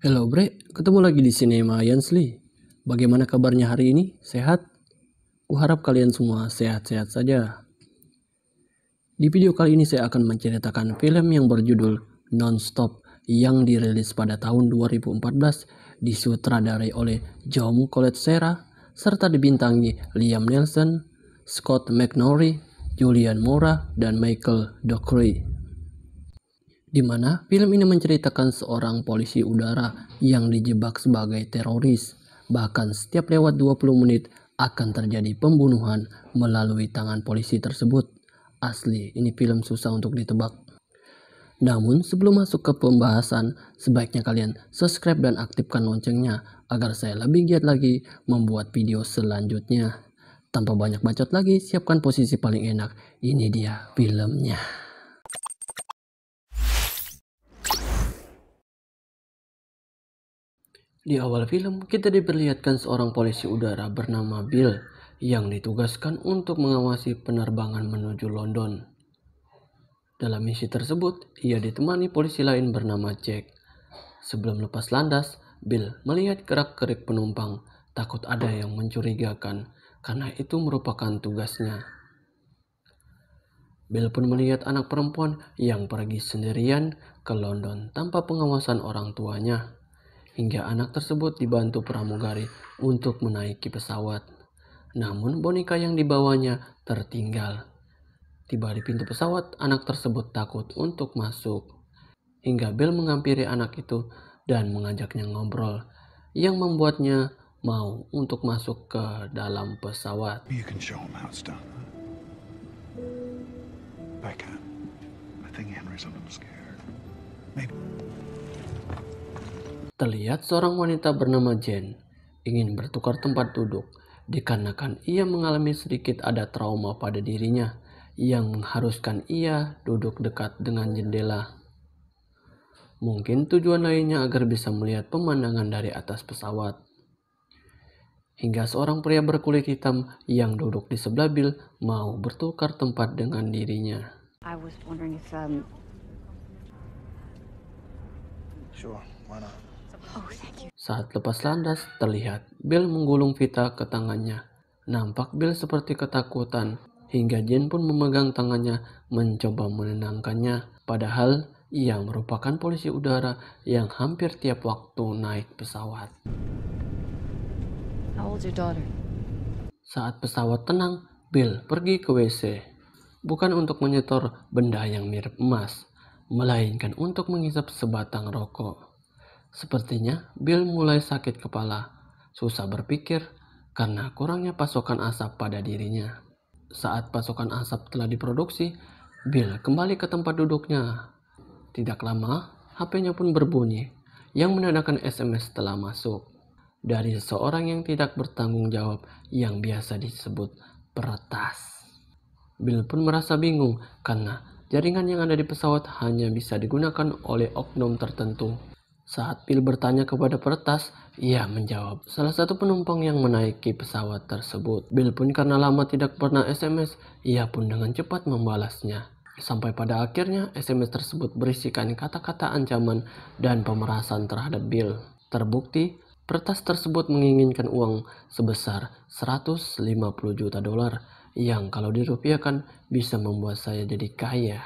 Halo Bre, ketemu lagi di Cinema Yansli. Bagaimana kabarnya hari ini? Sehat? Kuharap kalian semua sehat-sehat saja. Di video kali ini saya akan menceritakan film yang berjudul Non-Stop yang dirilis pada tahun 2014, disutradarai oleh John Collet-Serra serta dibintangi Liam Neeson, Scott McNaughey, Julianne Moore, dan Michael Dockery. Di mana film ini menceritakan seorang polisi udara yang dijebak sebagai teroris. Bahkan setiap lewat 20 menit akan terjadi pembunuhan melalui tangan polisi tersebut. Asli, ini film susah untuk ditebak. Namun sebelum masuk ke pembahasan, sebaiknya kalian subscribe dan aktifkan loncengnya agar saya lebih giat lagi membuat video selanjutnya. Tanpa banyak bacot lagi, siapkan posisi paling enak. Ini dia filmnya. Di awal film, kita diperlihatkan seorang polisi udara bernama Bill yang ditugaskan untuk mengawasi penerbangan menuju London. Dalam misi tersebut, ia ditemani polisi lain bernama Jack. Sebelum lepas landas, Bill melihat gerak-gerik penumpang, takut ada yang mencurigakan karena itu merupakan tugasnya. Bill pun melihat anak perempuan yang pergi sendirian ke London tanpa pengawasan orang tuanya. Hingga anak tersebut dibantu pramugari untuk menaiki pesawat. Namun boneka yang dibawanya tertinggal. Tiba di pintu pesawat, anak tersebut takut untuk masuk. Hingga Bill menghampiri anak itu dan mengajaknya ngobrol, yang membuatnya mau untuk masuk ke dalam pesawat. You can show him how it's done. I can. I think Henry's a little scared. Maybe. Terlihat seorang wanita bernama Jane ingin bertukar tempat duduk dikarenakan ia mengalami sedikit ada trauma pada dirinya yang mengharuskan ia duduk dekat dengan jendela. Mungkin tujuan lainnya agar bisa melihat pemandangan dari atas pesawat. Hingga seorang pria berkulit hitam yang duduk di sebelah Bill mau bertukar tempat dengan dirinya. I was wondering if Sure, why not? Oh, thank you. Saat lepas landas, terlihat Bill menggulung Vita ke tangannya. Nampak Bill seperti ketakutan, hingga Jane pun memegang tangannya mencoba menenangkannya. Padahal ia merupakan polisi udara yang hampir tiap waktu naik pesawat. How old's your daughter? Saat pesawat tenang, Bill pergi ke WC. Bukan untuk menyetor benda yang mirip emas, melainkan untuk menghisap sebatang rokok. Sepertinya Bill mulai sakit kepala, susah berpikir karena kurangnya pasokan asap pada dirinya. Saat pasokan asap telah diproduksi, Bill kembali ke tempat duduknya. Tidak lama, HP-nya pun berbunyi, yang menandakan SMS telah masuk dari seseorang yang tidak bertanggung jawab yang biasa disebut peretas. Bill pun merasa bingung karena jaringan yang ada di pesawat hanya bisa digunakan oleh oknum tertentu. Saat Bill bertanya kepada peretas, ia menjawab salah satu penumpang yang menaiki pesawat tersebut. Bill pun karena lama tidak pernah SMS, ia pun dengan cepat membalasnya. Sampai pada akhirnya SMS tersebut berisikan kata-kata ancaman dan pemerasan terhadap Bill. Terbukti, peretas tersebut menginginkan uang sebesar 150 juta dolar yang kalau dirupiahkan bisa membuat saya jadi kaya.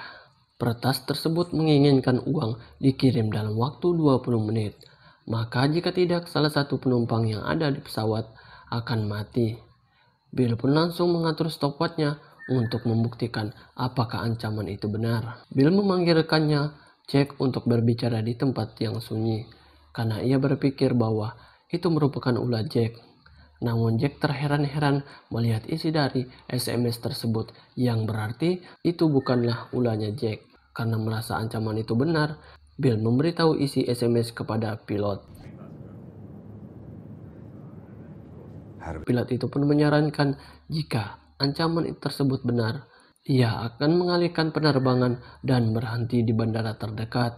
Peretas tersebut menginginkan uang dikirim dalam waktu 20 menit. Maka jika tidak, salah satu penumpang yang ada di pesawat akan mati. Bill pun langsung mengatur stopwatchnya untuk membuktikan apakah ancaman itu benar. Bill memanggil rekannya, Jack, untuk berbicara di tempat yang sunyi. Karena ia berpikir bahwa itu merupakan ulah Jack. Namun Jack terheran-heran melihat isi dari SMS tersebut, yang berarti itu bukanlah ulahnya Jack. Karena merasa ancaman itu benar, Bill memberitahu isi SMS kepada pilot. Pilot itu pun menyarankan jika ancaman tersebut benar, ia akan mengalihkan penerbangan dan berhenti di bandara terdekat.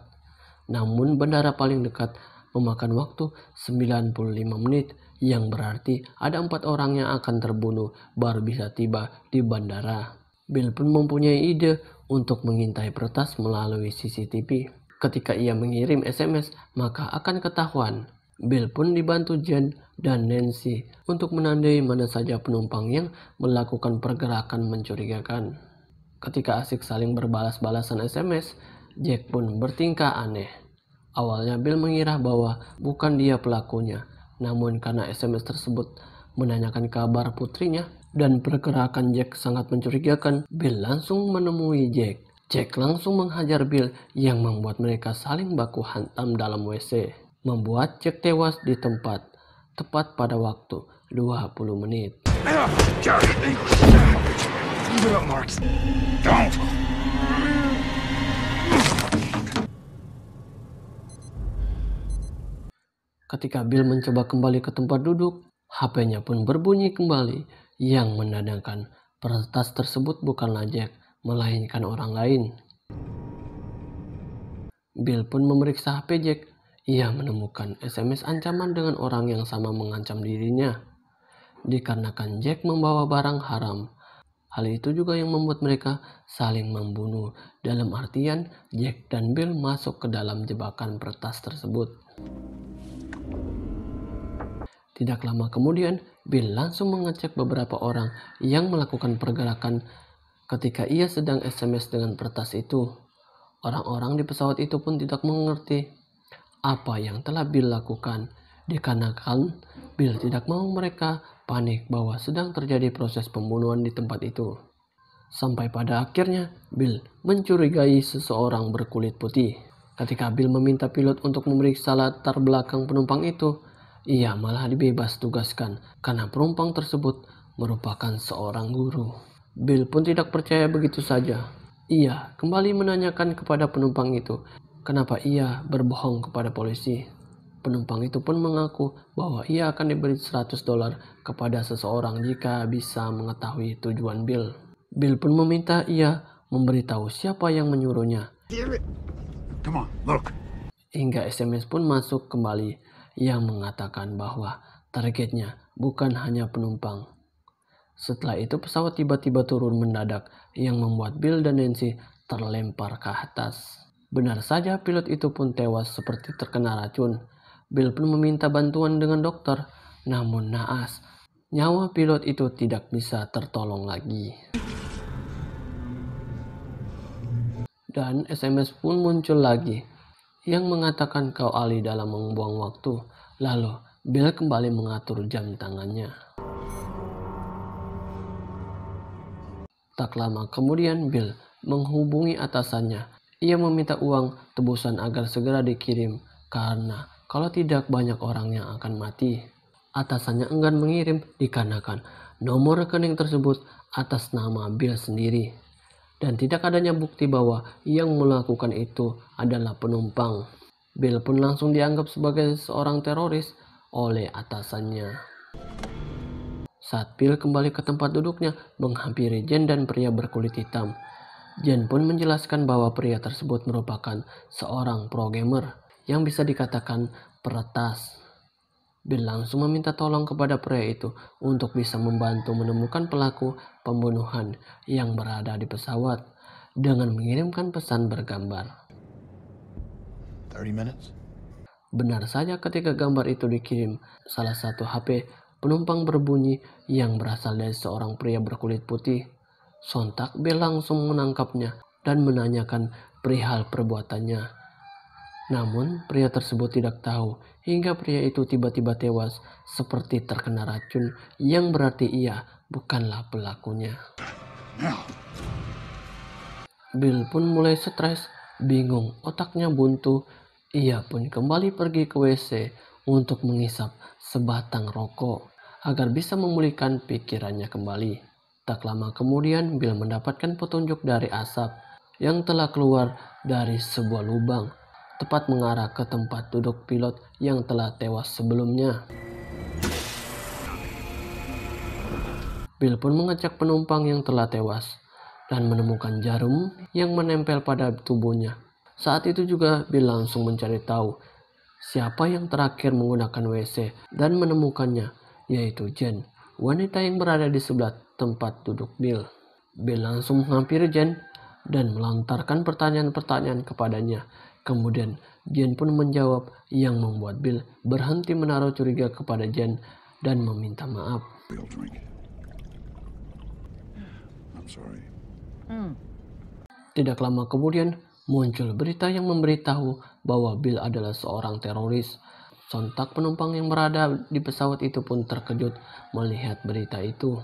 Namun bandara paling dekat memakan waktu 95 menit, yang berarti ada 4 orang yang akan terbunuh baru bisa tiba di bandara. Bill pun mempunyai ide untuk mengintai peretas melalui CCTV. Ketika ia mengirim SMS, maka akan ketahuan. Bill pun dibantu Jen dan Nancy untuk menandai mana saja penumpang yang melakukan pergerakan mencurigakan. Ketika asik saling berbalas-balasan SMS, Jack pun bertingkah aneh. Awalnya Bill mengira bahwa bukan dia pelakunya, namun karena SMS tersebut menanyakan kabar putrinya dan pergerakan Jack sangat mencurigakan, Bill langsung menemui Jack. Jack langsung menghajar Bill yang membuat mereka saling baku hantam dalam WC, membuat Jack tewas di tempat, tepat pada waktu 20 menit. Ketika Bill mencoba kembali ke tempat duduk, HP-nya pun berbunyi kembali, yang menandakan peretas tersebut bukanlah Jack, melainkan orang lain. Bill pun memeriksa HP Jack. Ia menemukan SMS ancaman dengan orang yang sama mengancam dirinya, dikarenakan Jack membawa barang haram. Hal itu juga yang membuat mereka saling membunuh, dalam artian Jack dan Bill masuk ke dalam jebakan peretas tersebut. Tidak lama kemudian, Bill langsung mengecek beberapa orang yang melakukan pergerakan ketika ia sedang SMS dengan peretas itu. Orang-orang di pesawat itu pun tidak mengerti apa yang telah Bill lakukan, dikarenakan Bill tidak mau mereka panik bahwa sedang terjadi proses pembunuhan di tempat itu. Sampai pada akhirnya, Bill mencurigai seseorang berkulit putih. Ketika Bill meminta pilot untuk memeriksa latar belakang penumpang itu, ia malah dibebas tugaskan karena penumpang tersebut merupakan seorang guru. Bill pun tidak percaya begitu saja. Ia kembali menanyakan kepada penumpang itu kenapa ia berbohong kepada polisi. Penumpang itu pun mengaku bahwa ia akan diberi $100 kepada seseorang jika bisa mengetahui tujuan Bill. Bill pun meminta ia memberitahu siapa yang menyuruhnya. Come on, look. Hingga SMS pun masuk kembali yang mengatakan bahwa targetnya bukan hanya penumpang. Setelah itu pesawat tiba-tiba turun mendadak yang membuat Bill dan Nancy terlempar ke atas. Benar saja pilot itu pun tewas seperti terkena racun. Bill pun meminta bantuan dengan dokter, namun naas, nyawa pilot itu tidak bisa tertolong lagi. Dan SMS pun muncul lagi yang mengatakan kau ahli dalam membuang waktu. Lalu Bill kembali mengatur jam tangannya. Tak lama kemudian Bill menghubungi atasannya. Ia meminta uang tebusan agar segera dikirim karena kalau tidak banyak orang yang akan mati. Atasannya enggan mengirim dikarenakan nomor rekening tersebut atas nama Bill sendiri. Dan tidak adanya bukti bahwa yang melakukan itu adalah penumpang. Bill pun langsung dianggap sebagai seorang teroris oleh atasannya. Saat Bill kembali ke tempat duduknya menghampiri Jen dan pria berkulit hitam, Jen pun menjelaskan bahwa pria tersebut merupakan seorang pro gamer yang bisa dikatakan peretas. Bill langsung meminta tolong kepada pria itu untuk bisa membantu menemukan pelaku pembunuhan yang berada di pesawat dengan mengirimkan pesan bergambar. 30 minutes? Benar saja ketika gambar itu dikirim, salah satu HP penumpang berbunyi yang berasal dari seorang pria berkulit putih. Sontak Bill langsung menangkapnya dan menanyakan perihal perbuatannya. Namun pria tersebut tidak tahu hingga pria itu tiba-tiba tewas seperti terkena racun yang berarti ia bukanlah pelakunya. Bill pun mulai stres, bingung, otaknya buntu. Ia pun kembali pergi ke WC untuk menghisap sebatang rokok agar bisa memulihkan pikirannya kembali. Tak lama kemudian Bill mendapatkan petunjuk dari asap yang telah keluar dari sebuah lubang, tepat mengarah ke tempat duduk pilot yang telah tewas sebelumnya. Bill pun mengecek penumpang yang telah tewas dan menemukan jarum yang menempel pada tubuhnya. Saat itu juga Bill langsung mencari tahu siapa yang terakhir menggunakan WC dan menemukannya, yaitu Jen, wanita yang berada di sebelah tempat duduk Bill. Bill langsung menghampiri Jen dan melontarkan pertanyaan-pertanyaan kepadanya Kemudian Jen pun menjawab yang membuat Bill berhenti menaruh curiga kepada Jen dan meminta maaf. We'll drink. I'm sorry. Tidak lama kemudian muncul berita yang memberitahu bahwa Bill adalah seorang teroris. Sontak penumpang yang berada di pesawat itu pun terkejut melihat berita itu.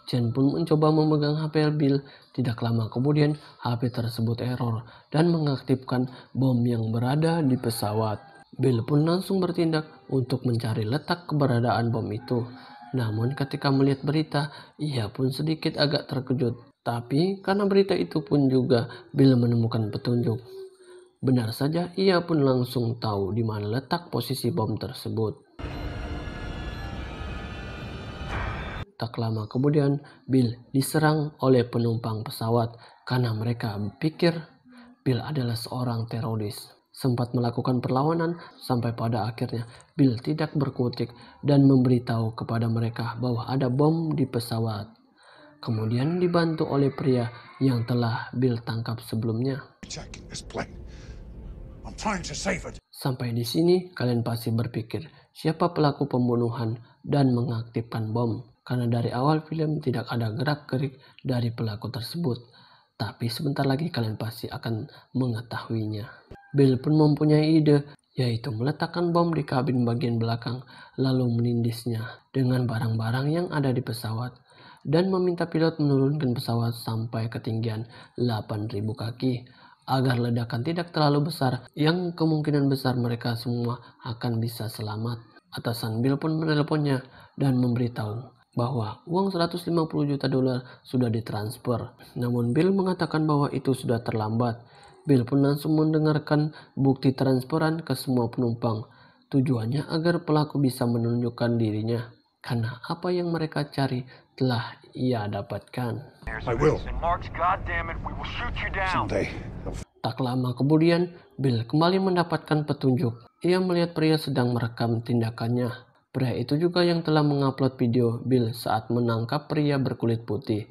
Jen pun mencoba memegang HP Bill. Tidak lama kemudian HP tersebut error dan mengaktifkan bom yang berada di pesawat. Bill pun langsung bertindak untuk mencari letak keberadaan bom itu. Namun ketika melihat berita, ia pun sedikit agak terkejut. Tapi karena berita itu pun juga Bill menemukan petunjuk. Benar saja, ia pun langsung tahu di mana letak posisi bom tersebut. Tak lama kemudian, Bill diserang oleh penumpang pesawat karena mereka berpikir Bill adalah seorang teroris. Sempat melakukan perlawanan sampai pada akhirnya Bill tidak berkutik dan memberitahu kepada mereka bahwa ada bom di pesawat. Kemudian dibantu oleh pria yang telah Bill tangkap sebelumnya. Jacking this plane. I'm trying to save it. Sampai di sini kalian pasti berpikir siapa pelaku pembunuhan dan mengaktifkan bom. Karena dari awal film tidak ada gerak-gerik dari pelaku tersebut. Tapi sebentar lagi kalian pasti akan mengetahuinya. Bill pun mempunyai ide, yaitu meletakkan bom di kabin bagian belakang, lalu menindisnya dengan barang-barang yang ada di pesawat, dan meminta pilot menurunkan pesawat sampai ketinggian 8.000 kaki, agar ledakan tidak terlalu besar, yang kemungkinan besar mereka semua akan bisa selamat. Atasan Bill pun menelponnya dan memberitahu bahwa uang 150 juta dolar sudah ditransfer. Namun Bill mengatakan bahwa itu sudah terlambat. Bill pun langsung mendengarkan bukti transferan ke semua penumpang. Tujuannya agar pelaku bisa menunjukkan dirinya. Karena apa yang mereka cari telah ia dapatkan. I will. Someday. Tak lama kemudian, Bill kembali mendapatkan petunjuk. Ia melihat pria sedang merekam tindakannya. Pria itu juga yang telah mengupload video Bill saat menangkap pria berkulit putih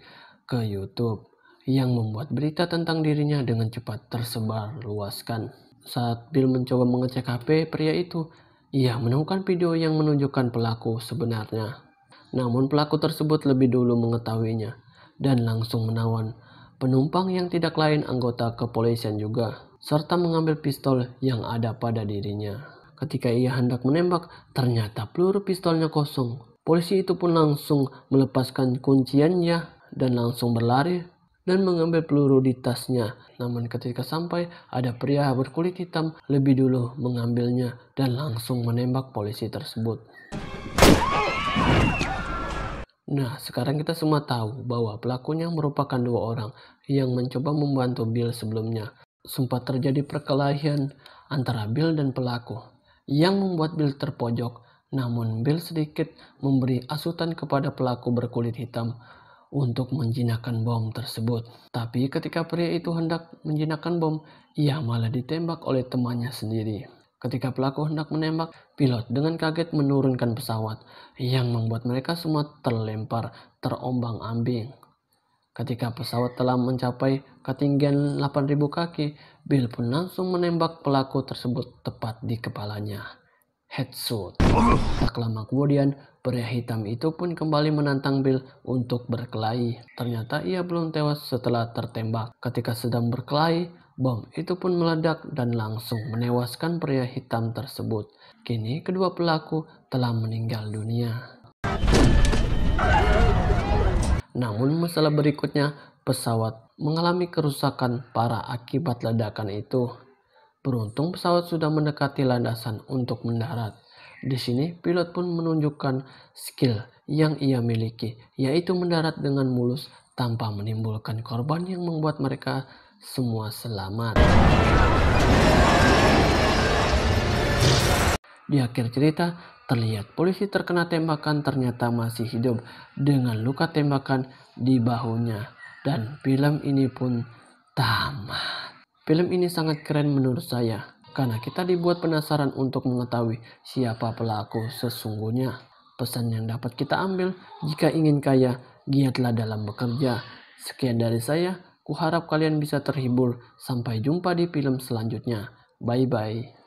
ke YouTube, yang membuat berita tentang dirinya dengan cepat tersebar luaskan. Saat Bill mencoba mengecek HP pria itu, ia menemukan video yang menunjukkan pelaku sebenarnya. Namun pelaku tersebut lebih dulu mengetahuinya dan langsung menawan penumpang yang tidak lain anggota kepolisian juga, serta mengambil pistol yang ada pada dirinya. Ketika ia hendak menembak, ternyata peluru pistolnya kosong. Polisi itu pun langsung melepaskan kunciannya dan langsung berlari dan mengambil peluru di tasnya. Namun ketika sampai, ada pria berkulit hitam lebih dulu mengambilnya dan langsung menembak polisi tersebut. Nah, sekarang kita semua tahu bahwa pelakunya merupakan dua orang yang mencoba membantu Bill sebelumnya. Sempat terjadi perkelahian antara Bill dan pelaku, yang membuat Bill terpojok. Namun Bill sedikit memberi asutan kepada pelaku berkulit hitam untuk menjinakkan bom tersebut. Tapi ketika pria itu hendak menjinakkan bom, ia malah ditembak oleh temannya sendiri. Ketika pelaku hendak menembak, pilot dengan kaget menurunkan pesawat, yang membuat mereka semua terlempar terombang-ambing. Ketika pesawat telah mencapai ketinggian 8.000 kaki, Bill pun langsung menembak pelaku tersebut tepat di kepalanya. Headshot. Tak lama kemudian, pria hitam itu pun kembali menantang Bill untuk berkelahi. Ternyata ia belum tewas setelah tertembak. Ketika sedang berkelahi, bom itu pun meledak dan langsung menewaskan pria hitam tersebut. Kini kedua pelaku telah meninggal dunia. Namun masalah berikutnya, pesawat mengalami kerusakan parah akibat ledakan itu. Beruntung pesawat sudah mendekati landasan untuk mendarat. Di sini pilot pun menunjukkan skill yang ia miliki, yaitu mendarat dengan mulus tanpa menimbulkan korban yang membuat mereka semua selamat. Di akhir cerita, terlihat polisi terkena tembakan ternyata masih hidup dengan luka tembakan di bahunya. Dan film ini pun tamat. Film ini sangat keren menurut saya, karena kita dibuat penasaran untuk mengetahui siapa pelaku sesungguhnya. Pesan yang dapat kita ambil, jika ingin kaya, giatlah dalam bekerja. Sekian dari saya, kuharap kalian bisa terhibur. Sampai jumpa di film selanjutnya. Bye-bye.